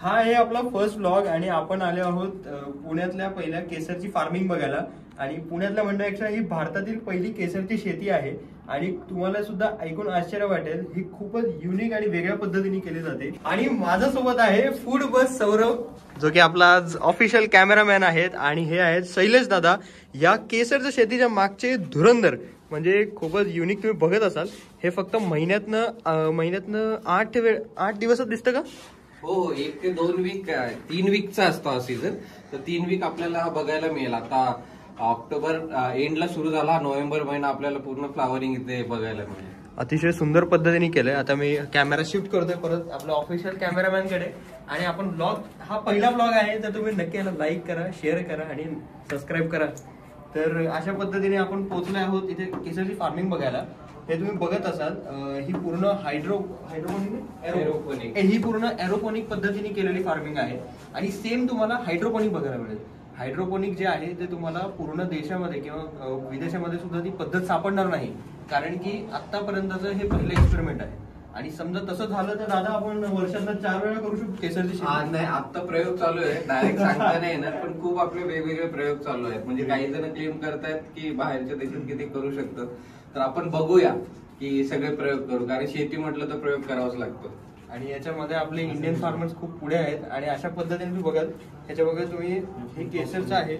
हा आहे आपला फर्स्ट व्लॉग आणि आपण आलो आहोत पुण्यातल्या पहिल्या केसरची फार्मिंग बघायला. आणि पुण्यातल्या म्हणण्यापेक्षा ही भारतातील पहिली केसरची शेती आहे. आणि तुम्हाला सुद्धा ऐकून आश्चर्य वाटेल, ही खूपच युनिक आणि वेगळ्या पद्धतीने केली जाते. आणि माझ्यासोबत आहे फूड बस सौरभ, जो की आपला आज ऑफिशियल कॅमेरामॅन आहेत. आणि हे आहेत शैलेश दादा, या केसरच्या शेतीच्या मागचे धुरंधर. म्हणजे खूपच युनिक तुम्ही बघत असाल. हे फक्त महिन्यातनं 8 दिवसच दिसतं का? हो, 1 ते 2 वीक 3 वीकचा असतो हा सीझन. तर 3 वीक आपल्याला बघायला मिळेल. आता ऑक्टोबर एंडला सुरू झाला, नोव्हेंबर महिना आपल्याला पूर्ण फ्लावरिंग इथे बघायला मिळेल. अतिशय सुंदर पद्धतीने केलंय. आता मी कॅमेरा शिफ्ट करतोय परत आपल्या ऑफिशियल कॅमेरामॅन कडे. आणि आपण ब्लॉग, हा पहिला ब्लॉग आहे, तर तुम्ही नक्की याला लाईक करा, शेअर करा आणि सबस्क्राईब करा. तर अशा पद्धतीने आपण पोहोचलो आहोत इथे केसरची फार्मिंग बघायला. हे तुम्ही बघत असाल, ही पूर्ण ही पूर्ण एरोपोनिक पद्धतीने केलेली फार्मिंग आहे. आणि सेम तुम्हाला हायड्रोपोनिक बघायला मिळेल. हायड्रोपोनिक जे आहे ते तुम्हाला पूर्ण देशामध्ये किंवा विदेशामध्ये सुद्धा ती पद्धत सापडणार नाही, कारण की आतापर्यंतचं हे पहिलं एक्सपेरिमेंट आहे. आणि समजा तसं झालं तर दादा आपण वर्षातनं 4 वेळा करू शकतो केसरची शेती. नाही, आता प्रयोग चालू आहे, डायरेक्ट सांगता नाही येणार, पण खूप आपले वेगवेगळे प्रयोग चालू आहेत. म्हणजे काही जण क्लेम करतायत की बाहेरच्या देशात किती करू शकतात. तर आपण बघूया की सगळे प्रयोग करू, कारण शेती म्हटलं तर प्रयोग करावाच लागतो. आणि याच्यामध्ये आपले इंडियन फार्मर्स खूप पुढे आहेत. आणि अशा पद्धतीने तुम्ही बघाल, ह्याच्या बघा तुम्ही, हे केसरचं आहे,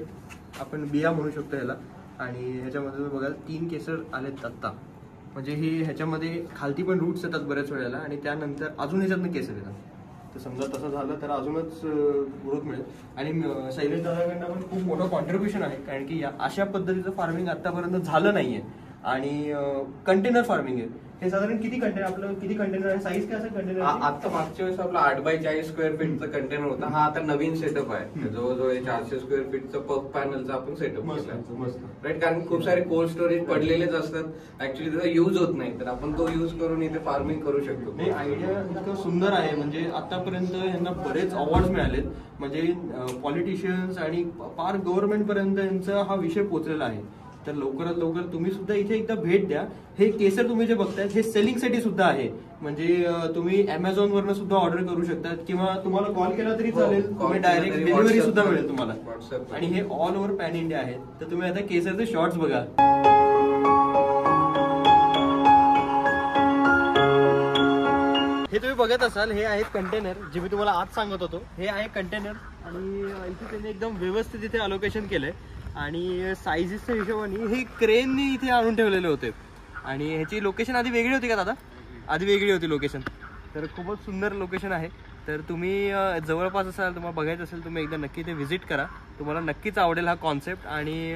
आपण बिया म्हणू शकतो याला. आणि ह्याच्यामध्ये तुम्ही बघाल 3 केसर आलेत आत्ता. म्हणजे ही ह्याच्यामध्ये खालती पण रूट्स येतात बऱ्याच वेळेला, आणि त्यानंतर अजून ह्याच्यातनं केसर येतात. तर समजा तसं झालं तर अजूनच ग्रोथ मिळेल. आणि शैलेश दादाकडनं पण खूप मोठं कॉन्ट्रीब्युशन आहे, कारण की अशा पद्धतीचं फार्मिंग आतापर्यंत झालं नाहीये. आणि कंटेनर फार्मिंग आहे. हे साधारण किती कंटेनर आहे, साईज काय असेल कंटेनर? आता मागच्या वेळेस आपला 8 बाय 40 स्क्वेअर फीटचा कंटेनर होता. हा आता नवीन सेटअप आहे, जवळजवळ 400 स्क्वेअर फीटचं पफ पॅनलचा आपण सेटअप केला, राईट. कारण खूप सारे कोल्ड स्टोरेज पडलेलेच असतात, ऍक्च्युली त्याचा युज होत नाही, तर आपण तो युज करून इथे फार्मिंग करू शकतो. हे आयडिया इतकं सुंदर आहे. म्हणजे आतापर्यंत यांना बरेच अवॉर्ड मिळालेत. म्हणजे पॉलिटिशियन्स आणि पार गव्हर्नमेंट पर्यंत यांचा हा विषय पोहोचलेला आहे. तर लवकरात लवकर तुम्ही सुद्धा इथे एकदा भेट द्या. हे केसर तुम्ही जे बघताय हे सेलिंग साठी सुद्धा आहे. म्हणजे तुम्ही अमेझॉन वरनं सुद्धा ऑर्डर करू शकता, किंवा तुम्हाला कॉल केला तरी चालेल. तुम्ही डायरेक्ट डिलिव्हरी सुद्धा मिळेल तुम्हाला. आणि हे ऑल ओव्हर पॅन इंडिया आहे. तर तुम्ही आता केसरचे शॉर्ट्स बघा. हे तुम्ही बघत असाल, हे आहेत कंटेनर, जे मी तुम्हाला आज सांगत होतो. हे आहे कंटेनर. आणि इथे त्यांनी एकदम व्यवस्थित इथे अलोकेशन केलंय. आणि साईजेसच्या हिशोबाने हे क्रेनने इथे आणून ठेवलेले होते. आणि ह्याची लोकेशन आधी वेगळी होती का दादा? आधी वेगळी होती लोकेशन. तर खूपच सुंदर लोकेशन आहे. तर तुम्ही जवळपास असाल, तुम्हाला बघायचं असेल, तुम्ही एकदा नक्की इथे व्हिजिट करा. तुम्हाला नक्कीच आवडेल हा कॉन्सेप्ट. आणि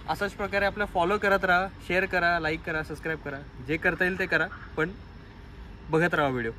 अशाच प्रकारे आपल्या फॉलो करत राहा, शेअर करा, लाईक करा, सबस्क्राईब करा, जे करता येईल ते करा, पण बघत राहा व्हिडिओ.